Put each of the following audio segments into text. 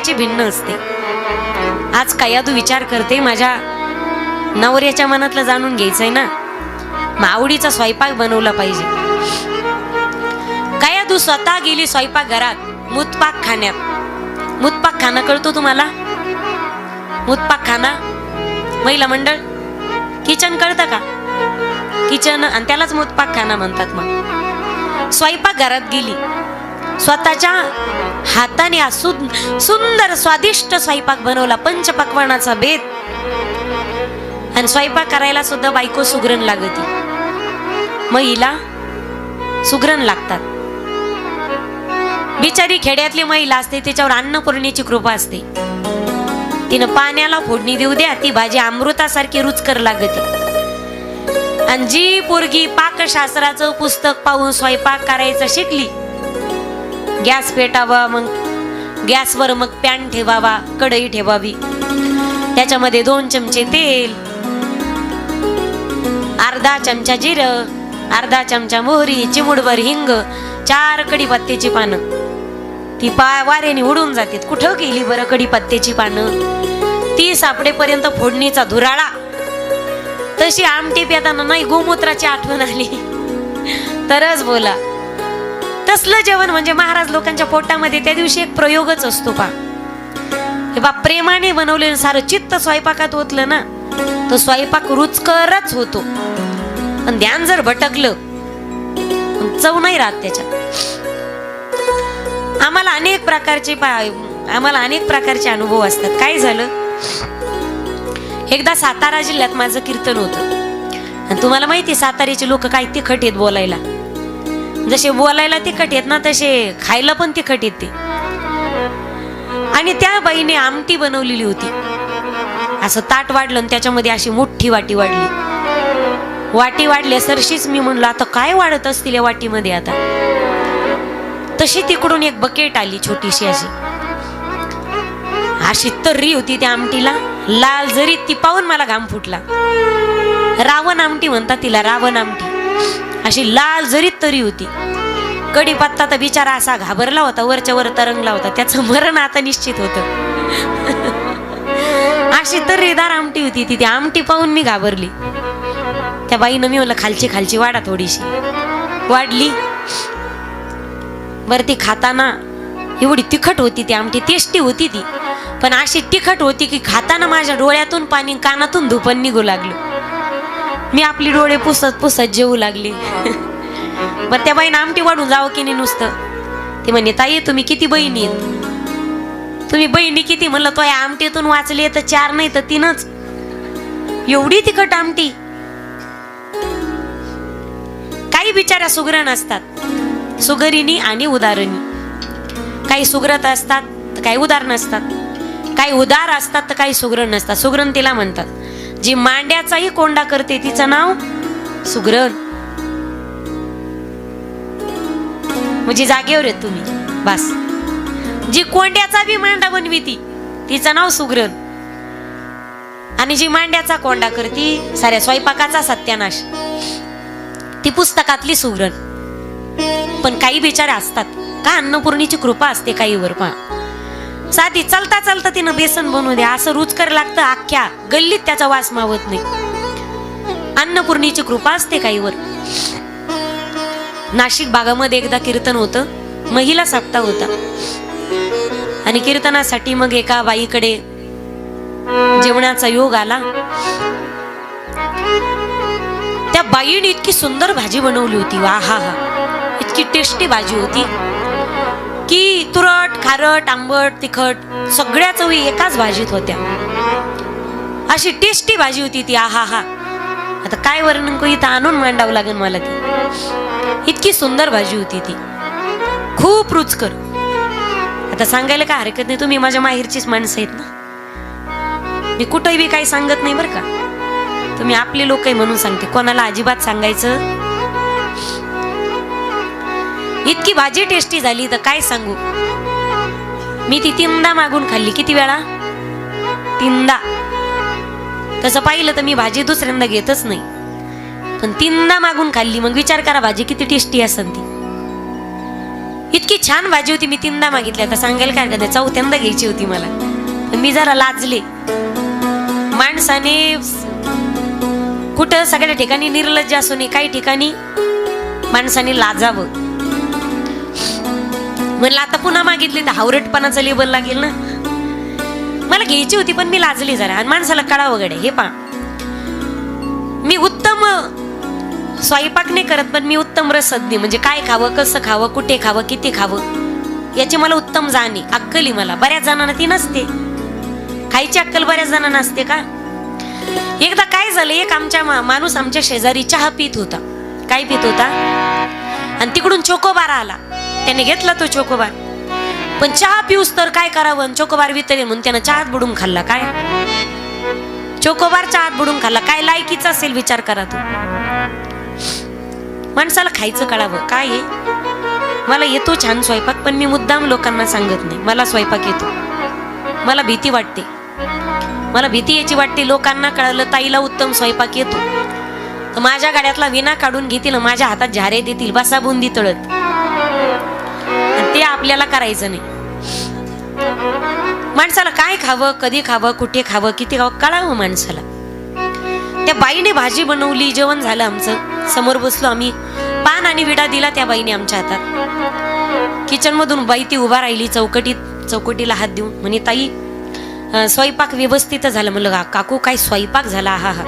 प्रत्येकाची भिन्न असते. आज कयादू विचार करते, माझ्या नवऱ्याच्या मनातलं जाणून घ्यायचंय ना, मग आवडीचा स्वयंपाक बनवला पाहिजे. कयादू स्वतः गेली स्वयंपाक घरात मुतपाक खाण्यात. मुतपाक खाना कळतो तुम्हाला? मुतपाक खाना महिला मंडळ किचन कळतं का? किचन आणि त्यालाच मुतपाक खाना म्हणतात. मग स्वयंपाक घरात गेली, स्वतःच्या हाताने सुंदर स्वादिष्ट स्वयंपाक बनवला, पंचपक्वान्नाचा बेत. आणि स्वयंपाक करायला सुद्धा बायको सुगरण लागती, महिला सुगरण लागतात. बिचारी खेड्यातली महिला असते, तिच्यावर अन्नपूर्णेची कृपा असते. तिनं पाण्याला फोडणी देऊ द्या, ती भाजी अमृतासारखी रुचकर लागते. आणि जी पोरगी पाकशास्त्राचं पुस्तक पाहून स्वयंपाक करायचं शिकली, गॅस पेटावा, मग गॅसवर मग पॅन ठेवावा, कढई ठेवावी, त्याच्यामध्ये 2 चमचे तेल, अर्धा चमचा जिरं, अर्धा चमचा मोहरी, चिमुडभर हिंग, 4 कढीपत्त्याची पानं. ती वाऱ्याने उडून जाते. कुठं गेली बरं कढीपत्त्याची पानं? ती सापडेपर्यंत फोडणीचा धुराळा. तशी आमटी पेताना नाही गोमूत्राची आठवण आली तरच बोला. तसलं जेवण म्हणजे महाराज लोकांच्या पोटामध्ये त्या दिवशी एक प्रयोगच असतो. हे बा प्रेमाने बनवलेलं सारं चित्त स्वयंपाकात ओतलं ना, तो स्वयंपाक रुचकरच होतो. पण ध्यान जर भटकलं, चव नाही राहत त्याच्यात. आम्हाला अनेक प्रकारचे अनुभव असतात. काय झालं, एकदा सातारा जिल्ह्यात माझं कीर्तन होतं. आणि तुम्हाला माहिती साताऱ्याचे लोक काय तिखट आहेत बोलायला. जसे बोलायला तिखट आहेत ना, तसे खायला पण तिखट येते. आणि त्या बाईने आमटी बनवलेली होती. असं ताट वाढलं आणि त्याच्यामध्ये अशी मोठी वाटी वाढली सरशीच. मी म्हणलं आता काय वाढत असतील या वाटीमध्ये आता. तशी तिकडून एक बकेट आली छोटीशी, अशी तर्री होती त्या आमटीला, लाल जरी. ती पाहून मला घाम फुटला. रावण आमटी म्हणतात तिला, रावण आमटी. अशी लाल जरीत तरी होती. कढीपत्ता तर बिचारा असा घाबरला होता, वरच्या वर तरंगला होता, त्याचं मरण आता निश्चित होतं. अशी तर्रीदार आमटी होती ती. ती आमटी पाहून मी घाबरली. त्या बाईनं मी म्हणलं खालची वाढा, थोडीशी वाढली. बर ती खाताना एवढी तिखट होती ती आमटी, टेस्टी होती ती, पण अशी तिखट होती की खाताना माझ्या डोळ्यातून पाणी, कानातून धुपण निघू लागलं. मी आपली डोळे पुसत जेवू लागली. बर त्या बाईनं आमटी वाढून जावं की नाही नुसतं. ती म्हणे, ताई तुम्ही किती बहिणी आहेत? तुम्ही बहिणी किती? म्हणलं तो या आमटीतून वाचले तर 4 नाही तर 3च. एवढी तिखट आमटी. काही बिचाऱ्या सुगरण असतात, सुगरिणी आणि उदारणी. काही सुग्रत असतात तर काही उदार नसतात. काही उदार असतात तर काही सुगरण नसतात. सुगरण तिला म्हणतात. जी मांड्याचाही कोंडा करते तिचं नाव सुगरण. म्हणजे जागेवर आहेत तुम्ही बस. जी कोंड्याचा बी मांडा बनविती तिचं नाव सुगरण. आणि जी मांड्याचा कोंडा करती, साऱ्या स्वयंपाकाचा सत्यानाश, ती पुस्तकातली सुगरण. पण काही बिचारे असतात का, अन्नपूर्णेची कृपा असते काहीवर. पहा, साधी चालता तिनं बेसन बनवू द्या, असं रुचकर लागतं, अख्ख्या गल्लीत त्याचा वास मावत नाही. अन्नपूर्णेची कृपा असते काहीवर. नाशिक भागामध्ये एकदा कीर्तन होतं, महिला सप्ताह होता. आणि कीर्तनासाठी मग एका बाईकडे जेवणाचा योग आला. त्या बाईने इतकी सुंदर भाजी बनवली होती, वा हा हा, इतकी टेस्टी भाजी होती की तुरट, खारट, आंबट, तिखट सगळ्या चवी एकाच भाजीत होत्या. अशी टेस्टी भाजी होती ती, आहा हा. आता काय वर्णन करू, इथं आणून मांडावं लागेल मला. ती इतकी सुंदर भाजी होती ती, खूप रुचकर. आता सांगायला काय हरकत नाही, तुम्ही माझ्या माहेरचीच माणसं आहेत ना. मी कुठेही बी काही सांगत नाही बरं का. तुम्ही आपले लोक आहे म्हणून सांगते, कोणाला अजिबात सांगायचं. इतकी भाजी टेस्टी झाली तर काय सांगू. मी ती 3दा मागून खाल्ली. किती वेळा? 3दा. तसं पाहिलं तर मी भाजी दुसऱ्यांदा घेतच नाही, पण 3दा मागून खाल्ली. मग विचार करा भाजी किती टेस्टी असेल ती. इतकी छान भाजी होती, मी 3दा मागितली. आता सांगायला काय हरकत नाही, 4थ्यांदा घ्यायची होती मला, पण मी जरा लाजले. माणसाने कुठं सगळ्या ठिकाणी निर्लज्ज असू नये, काही ठिकाणी माणसाने लाजावं. म्हणलं आता पुन्हा मागितली तर हावरटपणाचं लेबल लागेल ना. मला घ्यायची होती पण मी लाजली जरा. आणि माणसाला कळावं गड्या, हे पहा मी उत्तम स्वयंपाक नाही करत, पण मी उत्तम रसज्ञ. म्हणजे काय खावं, कसं खावं, कुठे खावं, किती खावं याची मला उत्तम जाणी, अक्कल मला. बऱ्याच जणांना ती नसते, खायची अक्कल बऱ्याच जणांना असते का. एकदा काय झालं, एक आमच्या माणूस आमच्या शेजारी चहा पित होता. काय पित होता, आणि तिकडून चोकोबार आला. त्याने घेतला तो चोकोबार, पण चहा पिऊस तर काय करावं, चोकोबार वितळे म्हणून त्यानं चहात बुडून खाल्ला. काय चोकोबार चहात बुडून खाल्ला, काय लायकीचा असेल विचार करा तू. माणसाला खायचं कळावं. काय आहे, मला येतो छान स्वयंपाक, पण मी मुद्दाम लोकांना सांगत नाही मला स्वयंपाक येतो. मला भीती वाटते, मला भीती याची वाटते. लोकांना कळलं ताईला उत्तम स्वयंपाक येतो तर माझ्या गाड्यातला विना काढून घेतील, माझ्या हातात झारे देतील, बसा बुंदी तळत. ते आपल्याला करायचं नाही. माणसाला काय खावं, कधी खावं, कुठे खावं, किती खावं कळावं माणसाला. त्या बाईने भाजी बनवली, जेवण झालं आमचं, समोर बसलो आम्ही. पान आणि विडा दिला त्या बाईने आमच्या हातात. किचन मधून बाई ती उभा राहिली चौकटीला हात देऊन, म्हणे ताई स्वयंपाक व्यवस्थित झाला. म्हणलं काकू काय स्वयंपाक झाला, हा हा.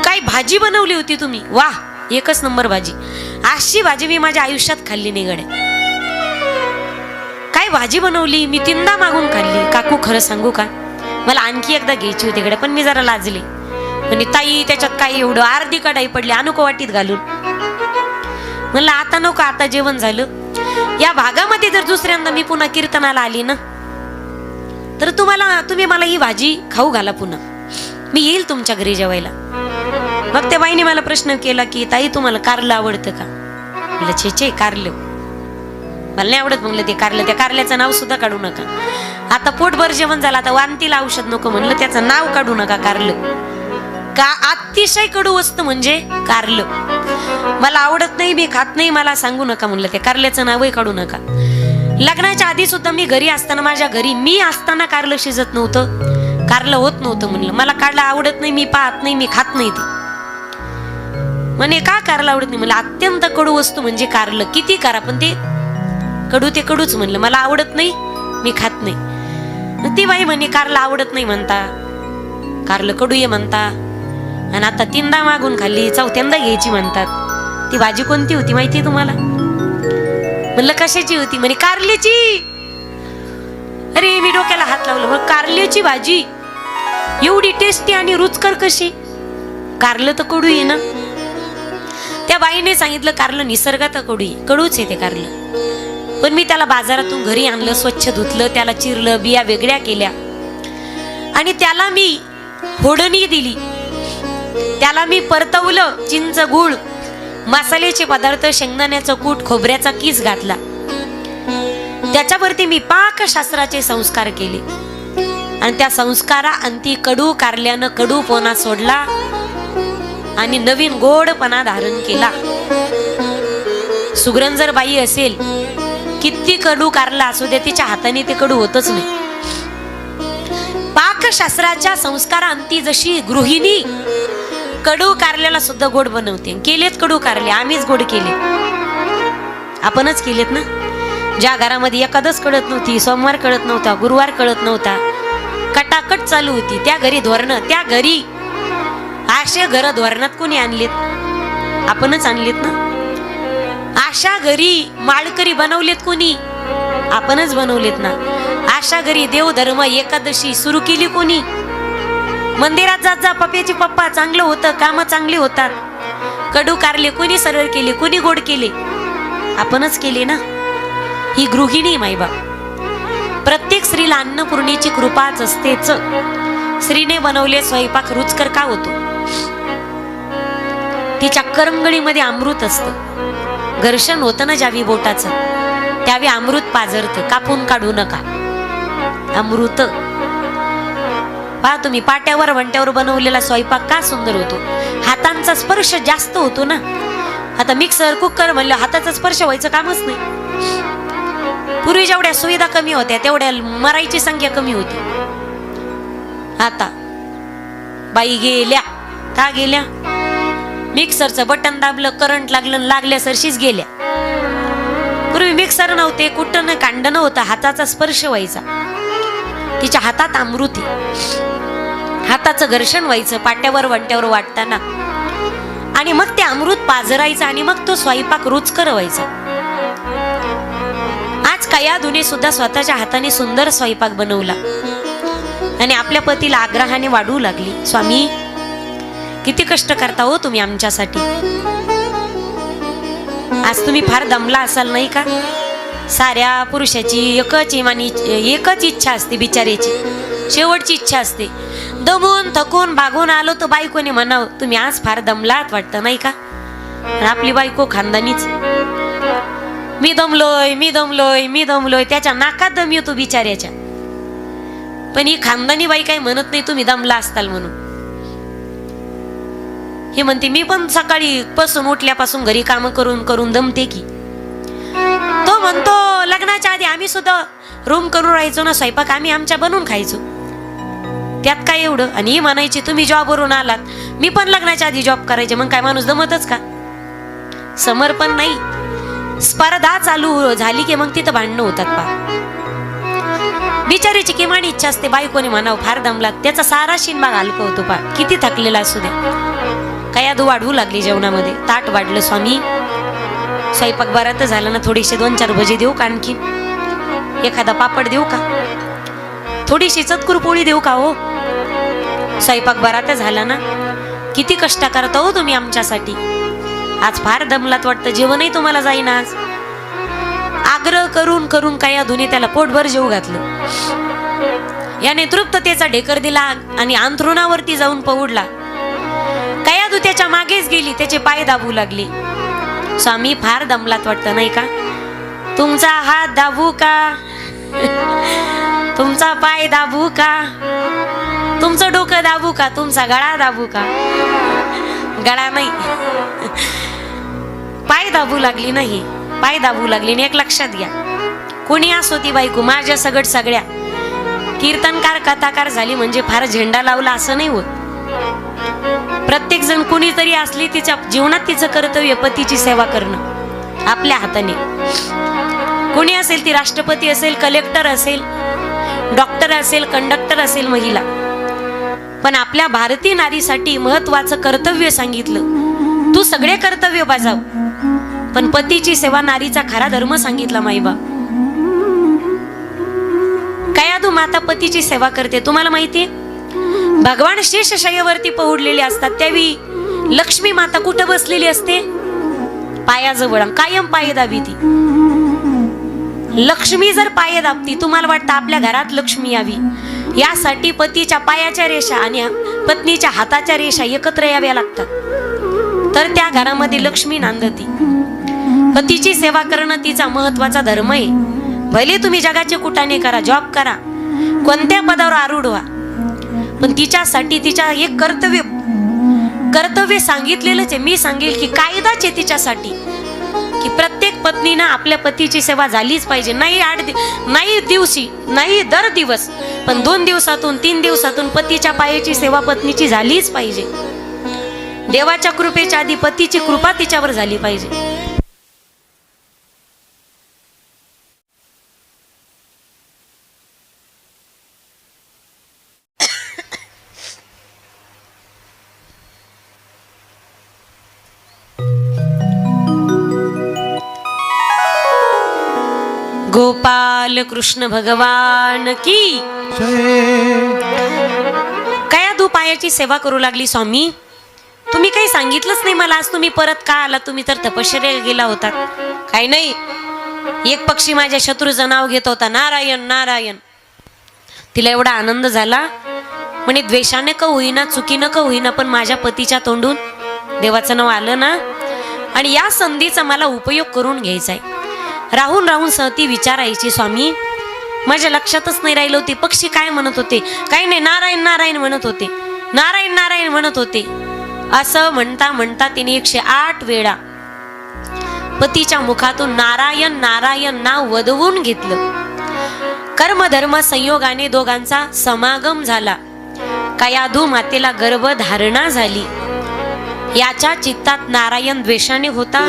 काय भाजी बनवली होती तुम्ही, वाह एकच नंबर भाजी. अशी भाजी मी माझ्या आयुष्यात खाल्ली नाही गड्या. काय भाजी बनवली, मी 3दा मागून खाल्ली. काकू खरं सांगू का, मला आणखी एकदा घ्यायची होती गड्या, पण मी जरा लाजले. म्हणजे ताई त्याच्यात काय एवढं, अर्धी कढाई पडली, आणू वाटीत घालून. म्हणलं आता नको, आता जेवण झालं. या भागामध्ये जर दुसऱ्यांदा मी पुन्हा कीर्तनाला आली ना, तर तुम्ही मला ही भाजी खाऊ घाला पुन्हा, मी येईल तुमच्या घरी जेवायला. मग त्या बाईने मला प्रश्न केला की ताई तुम्हाला कारलं आवडतं का. म्हणलं छे छे कारलं मला नाही आवडत. म्हणलं ते कारलं, त्या कारल्याचं नाव सुद्धा काढू नका. आता पोटभर जेवण झालं, आता वांतीला औषध नको. म्हणलं त्याचं नाव काढू नका कारलं, का अतिशय कडू असतं म्हणजे कारलं. मला आवडत नाही, मी खात नाही, मला सांगू नका. म्हणलं त्या कारल्याचं नावही काढू नका. लग्नाच्या आधी सुद्धा मी घरी असताना, माझ्या घरी मी असताना कारलं शिजत नव्हतं, कारलं होत नव्हतं. म्हणलं मला कारलं आवडत नाही, मी पाहत नाही, मी खात नाही ते. म्हणे का कारलं आवडत नाही. मला अत्यंत कडू वस्तू म्हणजे कारलं. किती करा पण ते कडू ते कडूच. म्हणलं मला आवडत नाही, मी खात नाही. ती बाई म्हणे कारलं आवडत नाही म्हणता, कारलं कडू ये म्हणता, आणि आता 3दा मागून खाल्ली, 4थ्यांदा घ्यायची म्हणतात. ती भाजी कोणती होती माहिती तुम्हाला. म्हणलं कशाची होती. म्हणे कारल्याची. अरे मी डोक्याला हात लावलं. मग कारल्याची भाजी एवढी टेस्टी आणि रुचकर कशी, कारलं तर कडू आहे ना. त्या बाईने सांगितलं कारलं निसर्गात कडूच आहे ते कारलं. पण मी त्याला बाजारातून घरी आणलं, स्वच्छ धुतलं, त्याला चिरलं, बिया वेगळ्या केल्या, आणि त्याला मी फोडणी दिली, त्याला मी परतवलं. चिंच, गुळ, मसाल्याचे पदार्थ, शेंगदाण्याचं कूट, खोबऱ्याचा कीस घातला. त्याच्यावरती मी पाकशास्त्राचे संस्कार केले, आणि त्या संस्कारा अंती कडू कारल्यानं कडूपणा सोडला आणि नवीन गोडपणा धारण केला. सुगरण जर बाई असेल, किती कडू कारला असू दे, तिच्या हाताने ते कडू होतच नाही. पाकशास्त्राच्या संस्कारा अंती जशी गृहिणी कडू कारल्याला सुद्धा गोड बनवते. केलेत कडू कारले, आम्हीच गोड केले, आपणच केलेत ना. ज्या घरामध्ये एकादश कळत नव्हती, सोमवार कळत नव्हता, गुरुवार कळत नव्हता, कटाकट चालू होती, त्या घरी धोरणं, त्या घरी अशा घर धोरणात कोणी आणलेत, आपणच आणलेत ना. अशा घरी माळकरी बनवलेत कोणी, आपणच बनवलेत ना. अशा घरी देवधर्म एकादशी सुरू केली कोणी. मंदिरात जात जा, पप्याची पप्पा चांगलं होतं, काम चांगली होतात. कडू कारले कोणी सरळ केले, कोणी गोड केले, आपणच केले ना. ही गृहिणी माईबाप. प्रत्येक स्त्रीला अन्नपूर्णेची कृपाच असतेच. स्त्रीने बनवले स्वयंपाक रुचकर का होतो. तिच्या करंगळीमध्ये अमृत असतं. घर्षण होतं ना ज्यावी बोटाचं, त्यावेळी अमृत पाझरतं. कापून काढू नका अमृत. पहा तुम्ही, पाट्यावर वंट्यावर बनवलेला स्वयंपाक का सुंदर होतो. हातांचा स्पर्श जास्त होतो ना. आता मिक्सर कुकर म्हणलं हाताचा स्पर्श व्हायचं कामच नाही. पूर्वी जेवढ्या सुविधा कमी होत्या तेवढ्या मरायची संख्या कमी होती. आता बाई गेल्या का गेल्या? मिक्सरचं बटन दाबलं, करंट लागलं, लागल्या सरशीच गेल्या. पूर्वी मिक्सर नव्हते, कुठं कांड नव्हतं, हाताचा स्पर्श व्हायचा. तिच्या हातात अमृती, हाताचं घर्षण व्हायचं पाट्यावर वंट्यावर वाटताना, आणि मग ते अमृत पाझरायचं आणि मग तो स्वयंपाक रुचकर व्हायचा. आज कयाधूने सुद्धा स्वतःच्या हाताने सुंदर स्वयंपाक बनवला आणि आपल्या पतीला आग्रहाने वाढवू लागली, स्वामी किती कष्ट करता हो तुम्ही आमच्यासाठी. आज तुम्ही फार दमला असाल नाही का? साऱ्या पुरुषाची एकच इच्छा असते, बिचाऱ्याची शेवटची इच्छा असते. दमून थकून भागून आलो तर बायकोने म्हणावं, तुम्ही आज फार दमलात वाटतं नाही का? आपली बायको खानदानीच, मी दमलोय मी दमलोय मी दमलोय, त्याच्या नाकात दम येतो बिचाऱ्याच्या. पण ही खानदानी बाई काही म्हणत नाही तुम्ही दमला असताल म्हणून. हे म्हणते मी पण सकाळी पासून उठल्यापासून घरी काम करून करून दमते की. तो म्हणतो लग्नाच्या आधी आम्ही सुद्धा रूम करून राहायचो ना, स्वयंपाक आम्ही आमच्या बनवून खायचो, त्यात काय एवढं. आणि ही म्हणायची तुम्ही जॉबवरून आलात, मी पण लग्नाच्या आधी जॉब करायचे, मग काय माणूस दमतच का? समर्पण नाही, स्पर्धा चालू झाली की मग तिथं भांडणं होतात. पा बिचारीची किमान इच्छा असते बायकोने म्हणावं फार दमलात, त्याचा सारा शिनबाग हलका होतो. पा किती थकलेला असू द्या. कयाधू वाढवू लागली जेवणामध्ये, ताट वाढलं, स्वामी स्वयंपाक बरात झाला ना, थोडीशी 2-4 भजी देऊ का, आणखी एखादा पापड देऊ का, थोडीशी चतकुर पोळी देऊ का हो? स्वयंपाक बरात झाला ना, किती कष्ट करता हो तुम्ही आमच्यासाठी. आज फार दमलात वाटतं, जेवणही तुम्हाला जाईना. आज आग्रह करून करून कयाधूने त्याला पोटभर जेवू घातलं. याने तृप्ततेचा ढेकर दिला आणि अंथरुणावरती जाऊन पहुडला. कयाधू त्याच्या मागेच गेली, त्याचे पाय दाबू लागली. स्वामी फार दमलात वाटतं नाही का? तुमचा हात दाबू का, तुमचा पाय दाबू का, तुमचं डोकं दाबू का, तुमचा गळा दाबू का? गळा नाही, पाय दाबू लागली. नाही, पाय दाबू लागली. आणि एक लक्षात घ्या, कोणी असो ती बायको, माझ्या सगट सगळ्या कीर्तनकार कथाकार झाली म्हणजे फार झेंडा लावला असं नाही होत. प्रत्येक जण कुणीतरी असली तिच्या जीवनात तिचं कर्तव्य पतीची सेवा करणं आपल्या हाताने. कोणी असेल, ती राष्ट्रपती असेल, कलेक्टर असेल, डॉक्टर असेल, कंडक्टर असेल, महिला, पण आपल्या भारतीय नारीसाठी महत्वाचं कर्तव्य सांगितलं. तू सगळे कर्तव्य बजाव, पण पतीची सेवा नारीचा खरा धर्म सांगितला माईबाप. कयाधू माता पतीची सेवा करते. तुम्हाला माहितीये, भगवान शेषशय्यावरती पहुडलेले असतात त्यावेळी लक्ष्मी माता कुठं बसलेली असते? पायाजवळ, कायम पाय दाबी ती. लक्ष्मी जर पाय दाबती, तुम्हाला वाटतं आपल्या घरात लक्ष्मी यावी, यासाठी पतीच्या पायाच्या रेषा आणि पत्नीच्या हाताच्या रेषा एकत्र याव्या लागतात, तर त्या घरामध्ये लक्ष्मी नांदती. पतीची सेवा करणं तिचा महत्वाचा धर्म आहे. भले तुम्ही जगाचे कुटाने करा, जॉब करा, कोणत्या पदावर आरूढ व्हा, पण तिच्यासाठी तिच्या एक कर्तव्य सांगितलेलंच आहे. मी सांगेल की कायदाच आहे तिच्यासाठी, की प्रत्येक पत्नीनं आपल्या पतीची सेवा झालीच पाहिजे. नाही दिवशी, नाही दर दिवस, पण 2 दिवसातून 3 दिवसातून पतीच्या पायाची सेवा पत्नीची झालीच पाहिजे. देवाच्या कृपेच्या आधी पतीची कृपा तिच्यावर झाली पाहिजे. गोपाल कृष्ण भगवान की कयाधू पायाची सेवा करू लागली. स्वामी तुम्ही काही सांगितलंच नाही मला, आज तुम्ही परत का आला? तुम्ही तर तपश्चर्याला गेला होता. काही नाही, एक पक्षी माझ्या शत्रूचं नाव घेत होता, नारायण नारायण. तिला एवढा आनंद झाला, म्हणे द्वेषाने का होईना, चुकीनं का होईना, पण माझ्या पतीच्या तोंडून देवाचं नाव आलं ना, आणि या संधीचा मला उपयोग करून घ्यायचा आहे. राहून राहून सहती विचारायची, स्वामी माझ्या लक्षातच नाही राहिलं होते पक्षी काय म्हणत होते. काही नाही, नारायण नारायण म्हणत होते, नारायण नारायण म्हणत होते. असं म्हणता म्हणता तिने 108 वेळा पतीच्या मुखातून नारायण नारायण नाव वदवून घेतलं. कर्मधर्म संयोगाने दोघांचा समागम झाला. कयाधू मातेला गर्भधारणा झाली. याच्या चित्तात नारायण द्वेषाने होता,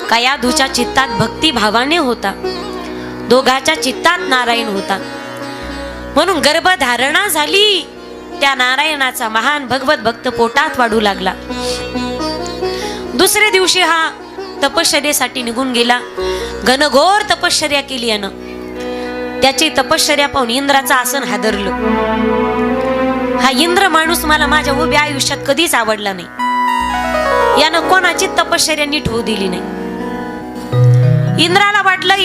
कयाधूच्या चित्तात भक्तिभावाने होता. दोघाच्या चित्तात नारायण होता. म्हणून गर्भधारणा झाली. त्या नारायणाचा महान भगवत भक्त पोटात वाढू लागला. दुसऱ्या दिवशी हा तपश्चर्येसाठी निघून गेला. घनघोर तपश्चर्या केली यानं. त्याची तपश्चर्या पाहून इंद्राचं आसन हादरलं. हा इंद्र माणूस मला माझ्या उभ्या आयुष्यात कधीच आवडला नाही. यानं कोणाची तपश्चर्या नीट होऊ दिली नाही. इंद्राला वाटलं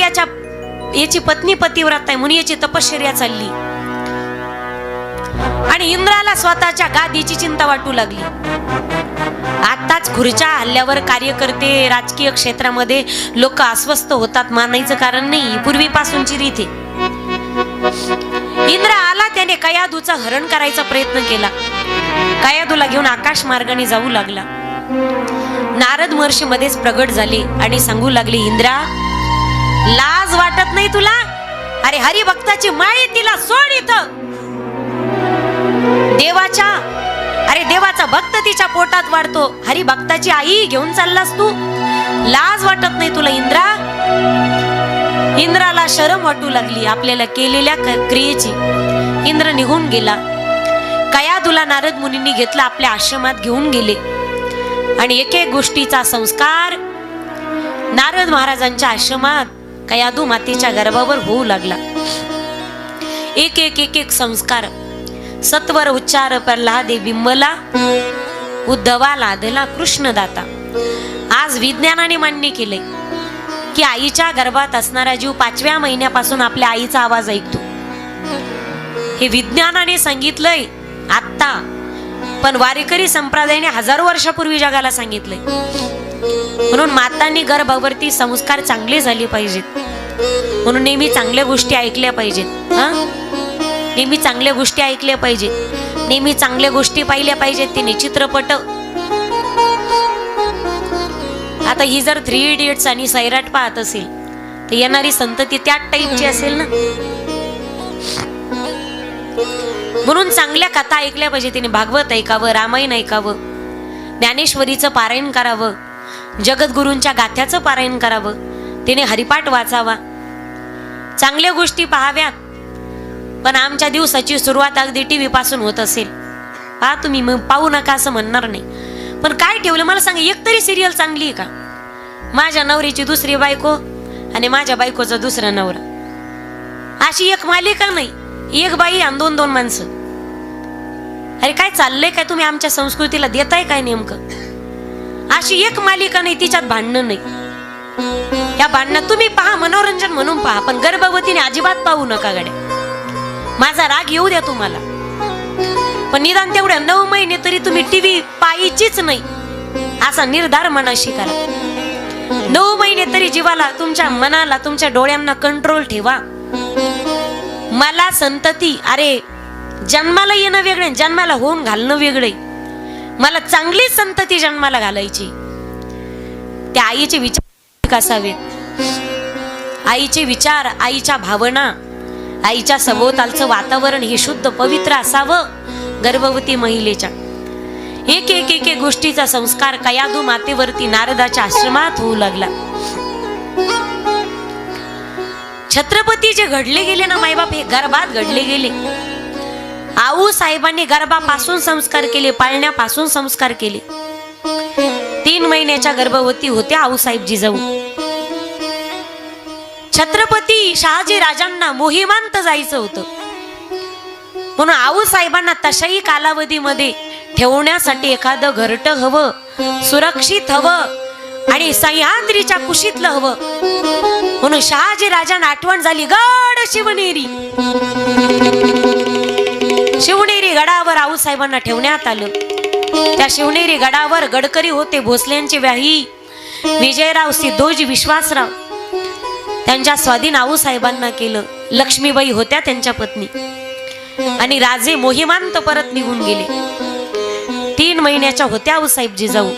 याची पत्नी पतिव्रत आहे म्हणून याची तपश्चर्या चालली. आणि इंद्राला स्वतःच्या गादीची चिंता वाटू लागली. आताच खुर्च्या हल्ल्यावर कार्यकर्ते राजकीय क्षेत्रामध्ये लोक अस्वस्थ होतात मानायचं कारण नाही, पूर्वीपासूनची रीत आहे. इंद्र आला, त्याने कयाधूचा हरण करायचा प्रयत्न केला. कयाधूला घेऊन आकाश मार्गाने जाऊ लागला. नारद महर्षी मध्येच प्रगट झाले आणि सांगू लागले, इंद्रा लाज वाटत नाही तुला? अरे हरिभक्ताची माई तिला सोड इथं. देवाचा भक्त तिच्या पोटात वाढतो. हरिभक्ताची आई घेऊन चाललास तू? लाज वाटत नाही तुला इंद्रा? इंद्राला शरम वाटू लागली आपल्याला केलेल्या क्रियेची. इंद्र निघून गेला. कयाधूला नारद मुनींनी घेतला, आपल्या आश्रमात घेऊन गेले आणि एक एक गोष्टीचा संस्कार नारद महाराजांच्या आश्रमात कयाधू मातेच्या गर्भावर होऊ लागला. एक एक एक एक संस्कार. सत्वर उच्चार प्रल्हादे बिंबला, उद्धवा लादला कृष्णदाता. आज विज्ञानाने मान्य केले की आईच्या गर्भात असणारा जीव 5व्या महिन्यापासून आपल्या आईचा आवाज ऐकतो. हे विज्ञानाने सांगितलंय आत्ता, पण वारकरी संप्रदायाने हजारो वर्षापूर्वी जगाला सांगितलंय. म्हणून मातांनी गर्भावरती संस्कार चांगले झाले पाहिजेत. म्हणून नेहमी चांगल्या गोष्टी ऐकल्या पाहिजेत. नेहमी चांगल्या गोष्टी ऐकल्या पाहिजेत. नेहमी चांगल्या गोष्टी पाहिल्या पाहिजेत. तिने चित्रपट, आता ही जर 3 इडियट्स आणि सैराट पाहत असेल तर येणारी संतती त्याच टाईपची असेल ना. म्हणून चांगल्या कथा ऐकल्या पाहिजे. तिने भागवत ऐकावं, रामायण ऐकावं, ज्ञानेश्वरीचं पारायण करावं, जगद्गुरूंच्या गाथ्याचं पारायण करावं, तिने हरिपाठ वाचावा, चांगल्या गोष्टी पाहाव्यात. पण आमच्या दिवसाची सुरुवात अगदी टीव्ही पासून होत असेल, पहा तुम्ही, मग पाहू नका असं म्हणणार नाही. पण काय ठेवलं मला सांगा, एक तरी सिरियल चांगली आहे का? माझ्या नवरीची दुसरी बायको आणि माझ्या बायकोचा दुसरा नवरा, अशी एक मालिका नाही. एक बाई आणि 2-2 माणसं. अरे काय चाललंय काय? तुम्ही आमच्या संस्कृतीला देताय काय नेमकं? अशी एक मालिका नाही, तिच्यात भांडणं नाही. या भांडणात तुम्ही पहा, मनोरंजन म्हणून पहा, पण गर्भवतीने अजिबात पाहू नका गड्या. माझा राग येऊ द्या तुम्हाला, पण निदान तेवढ्या 9 महिने तरी तुम्ही टीव्ही पाहायचीच नाही असा निर्धार मनाशी करा. 9 महिने तरी जीवाला, तुमच्या मनाला, तुमच्या डोळ्यांना कंट्रोल ठेवा. मला संतती, अरे जन्माला येणं वेगळं, जन्माला होऊन घालणं वेगळं. मला चांगली संतती जन्माला घालायची. त्या आईचे विचार कसावेत, आईचे विचार, आईच्या भावना, आईच्या सभोवतालचं वातावरण हे शुद्ध पवित्र असावं गर्भवती महिलेच्या. एक एक एक एक गोष्टीचा संस्कार कयाधू मातेवरती नारदाच्या आश्रमात होऊ लागला. छत्रपती जे घडले गेले ना मायबाप, हे गर्भात घडले गेले. आऊ साहेबांनी गर्भापासून संस्कार केले, पाळण्यापासून संस्कार केले. 3 महिन्याच्या गर्भवती होत्या आऊ साहेब जिजाऊ. छत्रपती शहाजी राजांना मोहिमांत जायचं होतं, म्हणून आऊ साहेबांना तशाही कालावधीमध्ये ठेवण्यासाठी एखादं घरटं हवं, सुरक्षित हवं आणि सह्याद्रीच्या कुशीतलं हवं. म्हणून शहाजी राजांना आठवण झाली, गड शिवनेरी. शिवनेरी गडावर आऊ साहेबांना ठेवण्यात आलं. त्या शिवनेरी गडावर गडकरी होते, भोसल्यांचे व्याही, विजयराव, सिद्धोजी, विश्वासराव, त्यांच्या स्वाधीन आऊ साहेबांना केलं. लक्ष्मीबाई होत्या त्यांच्या पत्नी. आणि राजे मोहिमांत परत निघून गेले. 3 महिन्याच्या होत्या आऊ साहेब जिजाऊ.